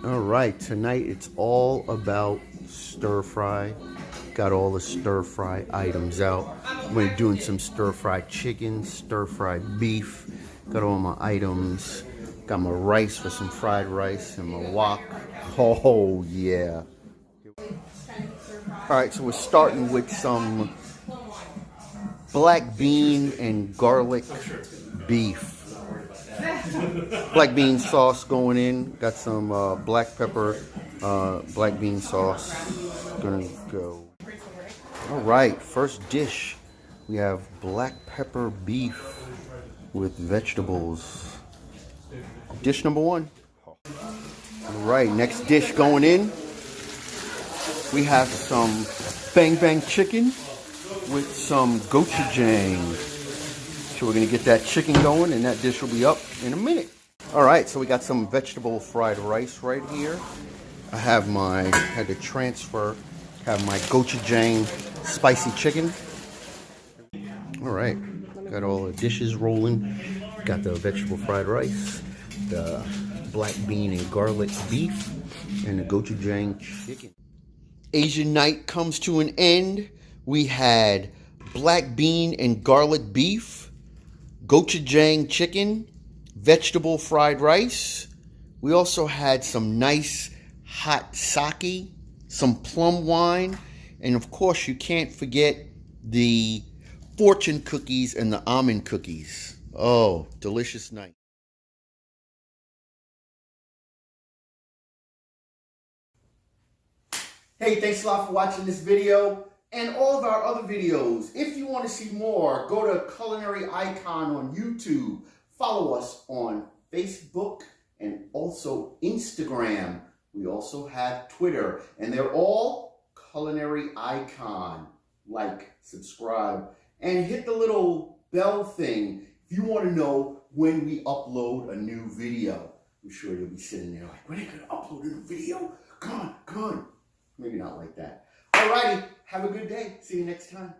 All right, tonight it's all about stir fry. Got all the stir fry items out. We're doing some stir fried chicken, stir fried beef. Got all my items. Got my rice for some fried rice and my wok. Oh yeah. All right, so we're starting with some black bean and garlic beef. Black bean sauce going in. Got some black pepper, black bean sauce. Gonna go. All right, first dish. We have black pepper beef with vegetables. Dish number one. All right, next dish going in. We have some bang bang chicken with some gochujang. So we're gonna get that chicken going and that dish will be up in a minute. All right, so we got some vegetable fried rice right here. I have had to transfer, have my gochujang spicy chicken. All right, got all the dishes rolling. Got the vegetable fried rice, the black bean and garlic beef, and the gochujang chicken. Asian night comes to an end. We had black bean and garlic beef, gochujang chicken, vegetable fried rice. We also had some nice hot sake, some plum wine, and of course you can't forget the fortune cookies and the almond cookies. Oh, delicious night. Hey, thanks a lot for watching this video and all of our other videos. If you want to see more, go to Culinary Icon on YouTube. Follow us on Facebook and also Instagram. We also have Twitter, and they're all Culinary Icon. Like, subscribe, and hit the little bell thing if you want to know when we upload a new video. I'm sure you'll be sitting there like, when are they going to upload a new video? Come on, come on. Maybe not like that. Alrighty, have a good day. See you next time.